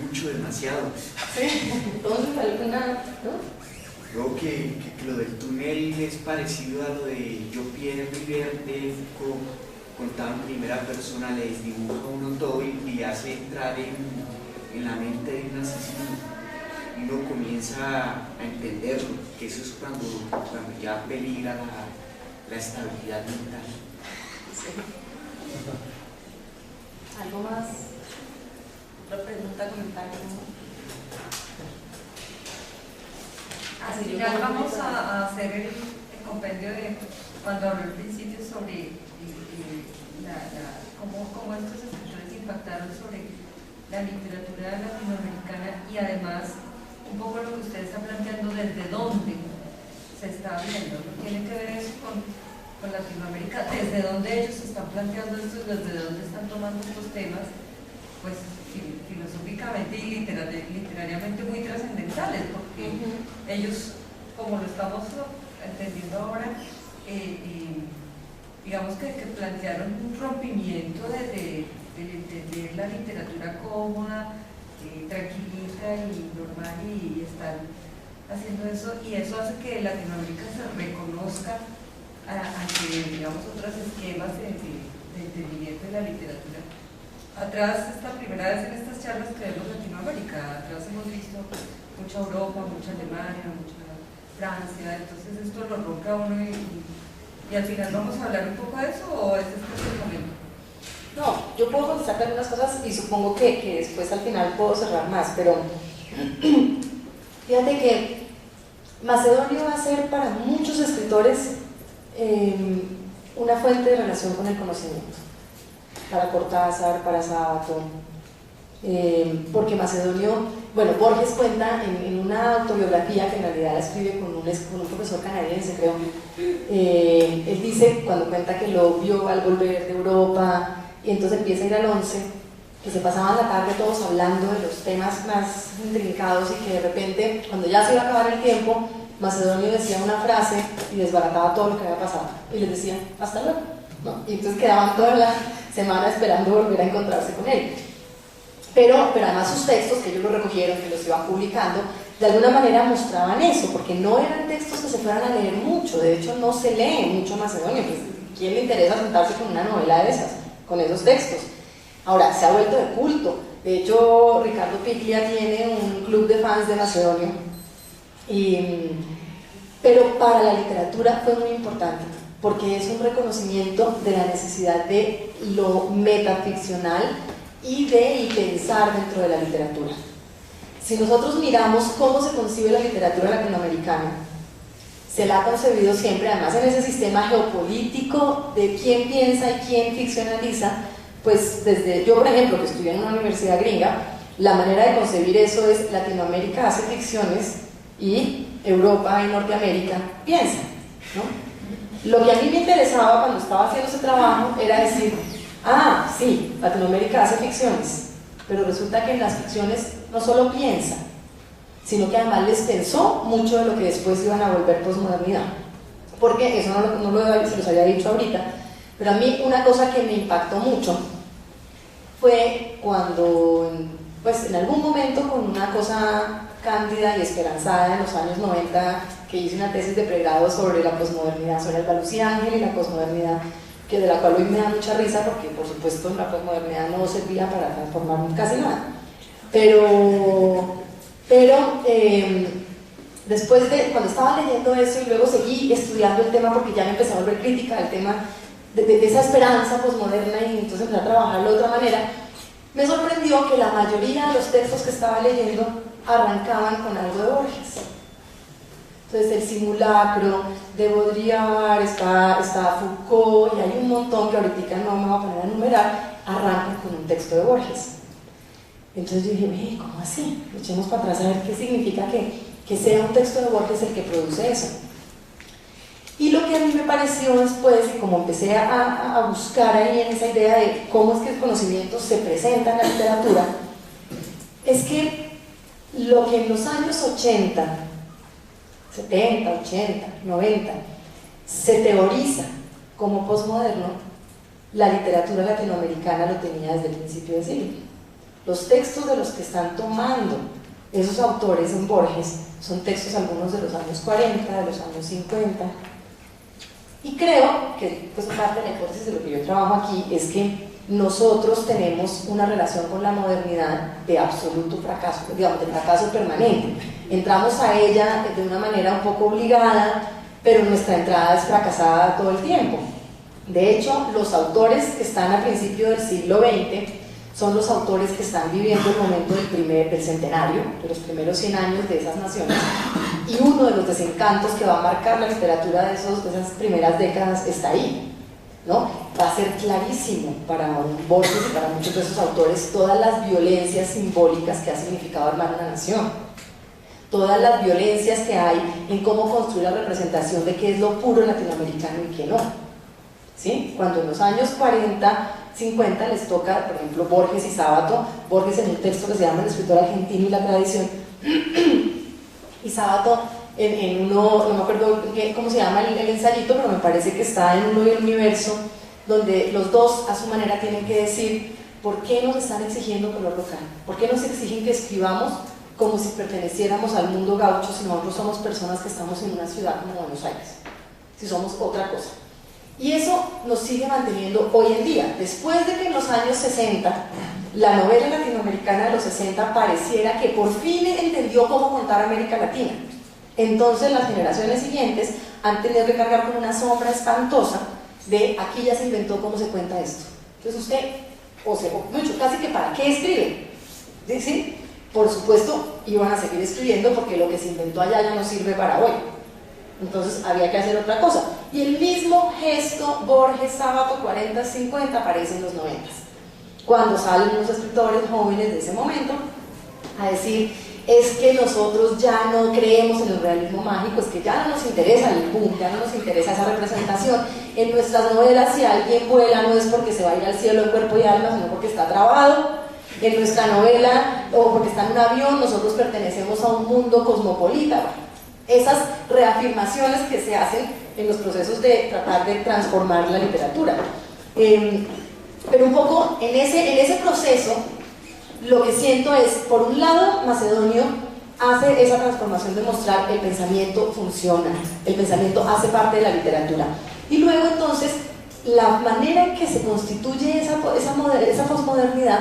Mucho, demasiado. Sí, entonces alguna, ¿no? Creo que lo del túnel es parecido a lo de Yo Pierre River de Foucault, contado en primera persona, le desdibuja a uno todo y hace entrar en la mente de un asesino. Y uno comienza a entenderlo, que eso es cuando ya peligra la estabilidad mental. Sí. ¿Algo más? ¿Otra pregunta, comentario? Al final vamos a hacer el compendio de cuando hablé al principio sobre cómo estos escritores impactaron sobre la literatura latinoamericana y además un poco lo que usted está planteando desde dónde se está viendo, ¿no? Tiene que ver eso con Latinoamérica, desde dónde ellos están planteando esto, desde dónde están tomando estos temas, pues filosóficamente y literariamente muy trascendentales, porque ellos, como lo estamos entendiendo ahora, digamos que plantearon un rompimiento de entender la literatura cómoda, tranquilita y normal, y están haciendo eso, y eso hace que Latinoamérica se reconozca ante, digamos, otros esquemas de entendimiento de la literatura. Atrás, esta primera vez en estas charlas que vemos Latinoamérica, atrás hemos visto mucha Europa, mucha Alemania, mucha Francia, entonces esto lo rompe a uno y al final vamos a hablar un poco de eso, ¿o es este el momento? No, yo puedo contestar algunas cosas y supongo que después al final puedo cerrar más, pero fíjate que Macedonio va a ser para muchos escritores una fuente de relación con el conocimiento, para Cortázar, para Sábato, porque Macedonio, bueno, Borges cuenta en una autobiografía que en realidad la escribe con un profesor canadiense, creo. Él dice, cuando cuenta que lo vio al volver de Europa y entonces empieza a ir al 11, que se pasaban la tarde todos hablando de los temas más intrincados y que de repente, cuando ya se iba a acabar el tiempo, Macedonio decía una frase y desbarataba todo lo que había pasado y les decía hasta luego, ¿no? Y entonces quedaban toda la semana esperando volver a encontrarse con él, pero además sus textos, que ellos los recogieron, que los iban publicando, de alguna manera mostraban eso, porque no eran textos que se fueran a leer mucho. De hecho no se lee mucho Macedonio, pues ¿quién le interesa sentarse con una novela de esas, con esos textos? Ahora, se ha vuelto de culto. De hecho, Ricardo Piglia tiene un club de fans de Macedonio, pero para la literatura fue muy importante, porque es un reconocimiento de la necesidad de lo metaficcional y de pensar dentro de la literatura. Si nosotros miramos cómo se concibe la literatura latinoamericana, se la ha concebido siempre, además en ese sistema geopolítico de quién piensa y quién ficcionaliza, pues desde yo, por ejemplo, que estudié en una universidad gringa, la manera de concebir eso es Latinoamérica hace ficciones y Europa y Norteamérica piensan, ¿no? Lo que a mí me interesaba cuando estaba haciendo ese trabajo era decir, ah, sí, Latinoamérica hace ficciones, pero resulta que en las ficciones no solo piensa, sino que además les pensó mucho de lo que después iban a volver posmodernidad. Porque eso se los había dicho ahorita, pero a mí una cosa que me impactó mucho fue cuando, pues en algún momento con una cosa cándida y esperanzada en los años 90, que hice una tesis de pregrado sobre la posmodernidad, sobre Alba Lucía Ángel y la posmodernidad, que de la cual hoy me da mucha risa porque por supuesto la posmodernidad no servía para transformar casi nada, pero después de, cuando estaba leyendo eso y luego seguí estudiando el tema porque ya me empecé a volver crítica del tema de esa esperanza posmoderna y entonces empecé a trabajarlo de otra manera, me sorprendió que la mayoría de los textos que estaba leyendo arrancaban con algo de Borges. Entonces el simulacro de Baudrillard, está Foucault y hay un montón que ahorita no me voy a poner a enumerar, arrancan con un texto de Borges. Entonces yo dije, ¿cómo así? Echemos para atrás a ver qué significa que sea un texto de Borges el que produce eso. Y lo que a mí me pareció después, y como empecé a buscar ahí en esa idea de cómo es que el conocimiento se presenta en la literatura, es que lo que en los años 80, 70, 80, 90 se teoriza como posmoderno, la literatura latinoamericana lo tenía desde el principio del siglo. Los textos de los que están tomando esos autores en Borges son textos algunos de los años 40, de los años 50. Y creo que pues, parte de la hipótesis de lo que yo trabajo aquí es que nosotros tenemos una relación con la modernidad de absoluto fracaso, digamos, de fracaso permanente. Entramos a ella de una manera un poco obligada, pero nuestra entrada es fracasada todo el tiempo. De hecho, los autores que están a principios del siglo XX son los autores que están viviendo el momento del centenario, de los primeros 100 años de esas naciones, y uno de los desencantos que va a marcar la literatura de esas primeras décadas está ahí, ¿no? Va a ser clarísimo para Borges y para muchos de esos autores todas las violencias simbólicas que ha significado armar una nación, todas las violencias que hay en cómo construir la representación de qué es lo puro latinoamericano y qué no, ¿sí? Cuando en los años 40, 50 les toca, por ejemplo, Borges y Sábato, Borges en un texto que se llama El escritor argentino y la tradición, y Sábato en uno, no me acuerdo cómo se llama el ensayito, pero me parece que está en uno y el universo, donde los dos a su manera tienen que decir por qué nos están exigiendo color local, por qué nos exigen que escribamos como si perteneciéramos al mundo gaucho si nosotros somos personas que estamos en una ciudad como Buenos Aires, si somos otra cosa. Y eso nos sigue manteniendo hoy en día, después de que en los años 60 la novela latinoamericana de los 60 pareciera que por fin entendió cómo contar América Latina. Entonces las generaciones siguientes han tenido que cargar con una sombra espantosa de aquí ya se inventó cómo se cuenta esto. Entonces usted, mucho, casi que ¿para qué escribe? ¿Sí? Por supuesto iban a seguir escribiendo porque lo que se inventó allá ya no sirve para hoy. Entonces había que hacer otra cosa. Y el mismo gesto Borges, Sábato, 40, 50 aparece en los 90. Cuando salen los escritores jóvenes de ese momento a decir, es que nosotros ya no creemos en el realismo mágico, es que ya no nos interesa el boom, ya no nos interesa esa representación. En nuestras novelas, si alguien vuela, no es porque se va a ir al cielo en cuerpo y alma, sino porque está trabado. En nuestra novela, o porque está en un avión, nosotros pertenecemos a un mundo cosmopolita. Esas reafirmaciones que se hacen en los procesos de tratar de transformar la literatura. Pero un poco en ese proceso, lo que siento es, por un lado, Macedonio hace esa transformación de mostrar el pensamiento funciona, el pensamiento hace parte de la literatura. Y luego entonces, la manera en que se constituye esa posmodernidad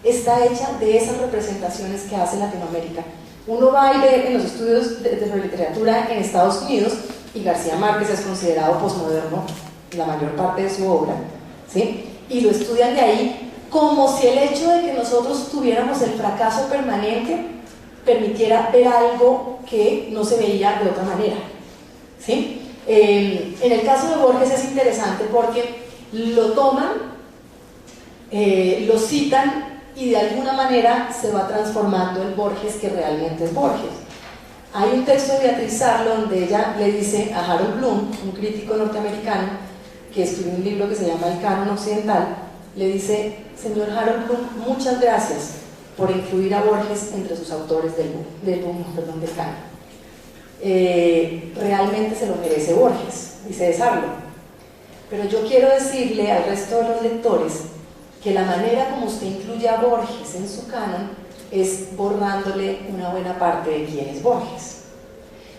está hecha de esas representaciones que hace Latinoamérica. Uno va y ve en los estudios de literatura en Estados Unidos, y García Márquez es considerado posmoderno la mayor parte de su obra, ¿sí? Y lo estudian de ahí como si el hecho de que nosotros tuviéramos el fracaso permanente permitiera ver algo que no se veía de otra manera, ¿sí? En el caso de Borges es interesante porque lo toman, lo citan y de alguna manera se va transformando el Borges que realmente es Borges. Hay un texto de Beatriz Sarlo donde ella le dice a Harold Bloom, un crítico norteamericano que escribió un libro que se llama El Canon Occidental, le dice, señor Harold Bloom, muchas gracias por incluir a Borges entre sus autores del canon. Realmente se lo merece Borges, dice Sarlo. Pero yo quiero decirle al resto de los lectores que la manera como usted incluye a Borges en su canon es borrándole una buena parte de quién es Borges.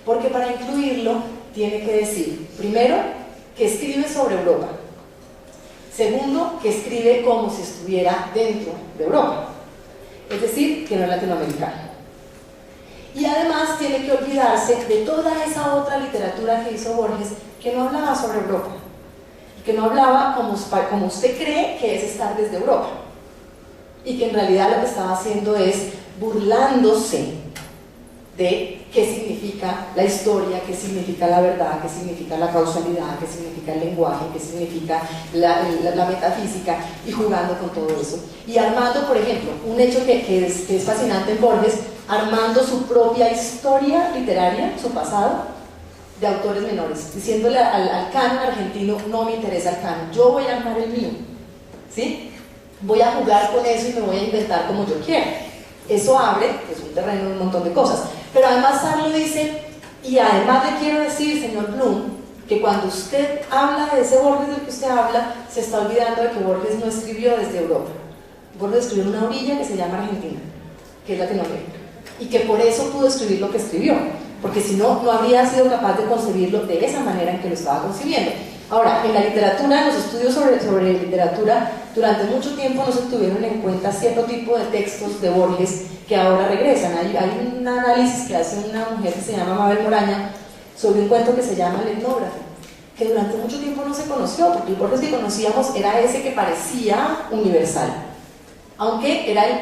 Porque para incluirlo tiene que decir, primero, que escribe sobre Europa. Segundo, que escribe como si estuviera dentro de Europa. Es decir, que no es latinoamericano. Y además tiene que olvidarse de toda esa otra literatura que hizo Borges que no hablaba sobre Europa. Que no hablaba como usted cree que es estar desde Europa. Y que en realidad lo que estaba haciendo es burlándose de qué significa la historia, qué significa la verdad, qué significa la causalidad, qué significa el lenguaje, qué significa la metafísica, y jugando con todo eso. Y armando, por ejemplo, un hecho que es fascinante en Borges, armando su propia historia literaria, su pasado, de autores menores, diciéndole al canon argentino, no me interesa el canon, yo voy a armar el mío, ¿sí? Voy a jugar con eso y me voy a inventar como yo quiera. Eso abre pues, un terreno de un montón de cosas. Pero además Sarlo dice, y además le quiero decir, señor Bloom, que cuando usted habla de ese Borges del que usted habla, se está olvidando de que Borges no escribió desde Europa. Borges escribió en una orilla que se llama Argentina, que es Latinoamérica, y que por eso pudo escribir lo que escribió, porque si no, no habría sido capaz de concebirlo de esa manera en que lo estaba concibiendo. Ahora, en la literatura, en los estudios sobre literatura, durante mucho tiempo no se tuvieron en cuenta cierto tipo de textos de Borges que ahora regresan. Hay un análisis que hace una mujer que se llama Mabel Moraña sobre un cuento que se llama El etnógrafo, que durante mucho tiempo no se conoció, porque el Borges que conocíamos era ese que parecía universal, aunque era el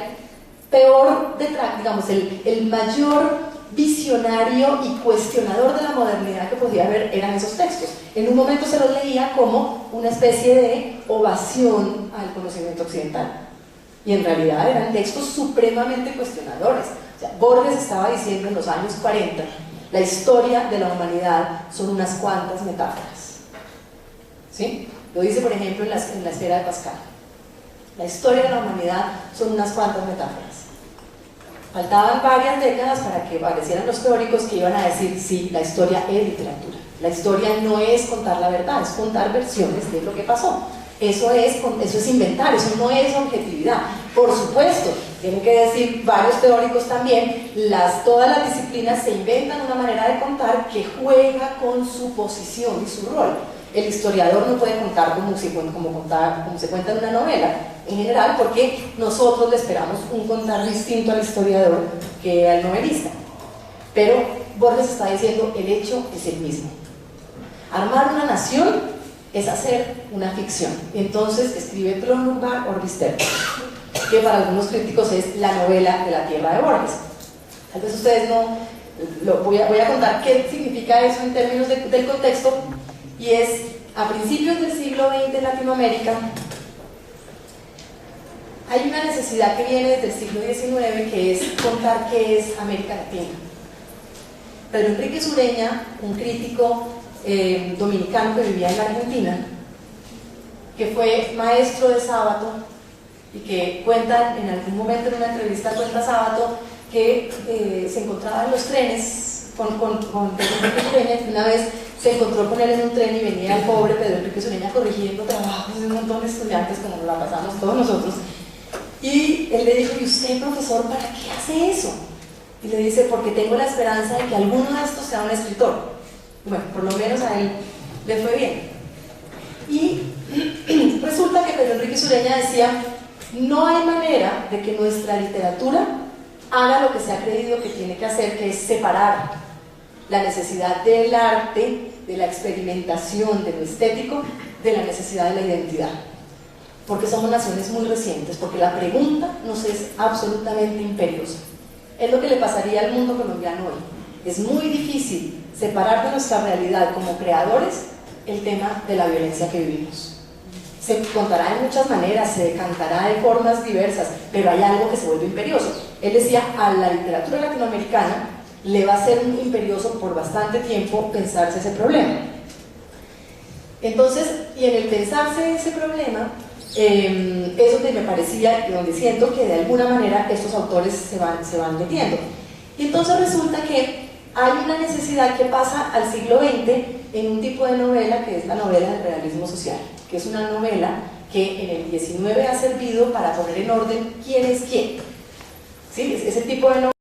peor, digamos, el mayor visionario y cuestionador de la modernidad que podía haber eran esos textos. En un momento se los leía como una especie de ovación al conocimiento occidental, y en realidad eran textos supremamente cuestionadores. O sea, Borges estaba diciendo en los años 40, la historia de la humanidad son unas cuantas metáforas, ¿sí? Lo dice, por ejemplo, en la esfera de Pascal. La historia de la humanidad son unas cuantas metáforas. Faltaban varias décadas para que aparecieran los teóricos que iban a decir, sí, la historia es literatura. La historia no es contar la verdad, es contar versiones de lo que pasó. Eso es inventar, eso no es objetividad. Por supuesto, tienen que decir varios teóricos también, todas las disciplinas se inventan una manera de contar que juega con su posición y su rol. El historiador no puede contar como se cuenta en una novela, en general, porque nosotros le esperamos un contar distinto al historiador que al novelista. Pero Borges está diciendo, el hecho es el mismo. Armar una nación es hacer una ficción. Entonces escribe Trönövar Orbister, que para algunos críticos es la novela de la tierra de Borges. Tal vez ustedes no... voy a contar qué significa eso en términos del contexto, y es, a principios del siglo XX en Latinoamérica, hay una necesidad que viene desde el siglo XIX, que es contar qué es América Latina. Pedro Enrique Sureña, un crítico dominicano que vivía en la Argentina, que fue maestro de Sábato, y que cuenta en algún momento en una entrevista, cuenta Sábato, que se encontraba en los trenes con Pedro Enrique Sureña, que una vez se encontró con él en un tren y venía el pobre Pedro Enrique Sureña corrigiendo trabajos de un montón de estudiantes, como nos la pasamos todos nosotros, y él le dijo, ¿y usted, profesor, para qué hace eso? Y le dice, porque tengo la esperanza de que alguno de estos sea un escritor. Bueno, por lo menos a él le fue bien. Y resulta que Pedro Enrique Sureña decía, no hay manera de que nuestra literatura haga lo que se ha creído que tiene que hacer, que es separar la necesidad del arte, de la experimentación, de lo estético, de la necesidad de la identidad. Porque somos naciones muy recientes, porque la pregunta nos es absolutamente imperiosa. Es lo que le pasaría al mundo colombiano hoy. Es muy difícil separar de nuestra realidad como creadores el tema de la violencia que vivimos. Se contará de muchas maneras, se cantará de formas diversas, pero hay algo que se vuelve imperioso. Él decía, a la literatura latinoamericana le va a ser imperioso por bastante tiempo pensarse ese problema. Entonces, y en el pensarse ese problema, es donde me parecía y donde siento que de alguna manera estos autores se van metiendo. Y entonces resulta que hay una necesidad que pasa al siglo XX en un tipo de novela que es la novela del realismo social, que es una novela que en el XIX ha servido para poner en orden quién es quién. ¿Sí? Es el tipo de novela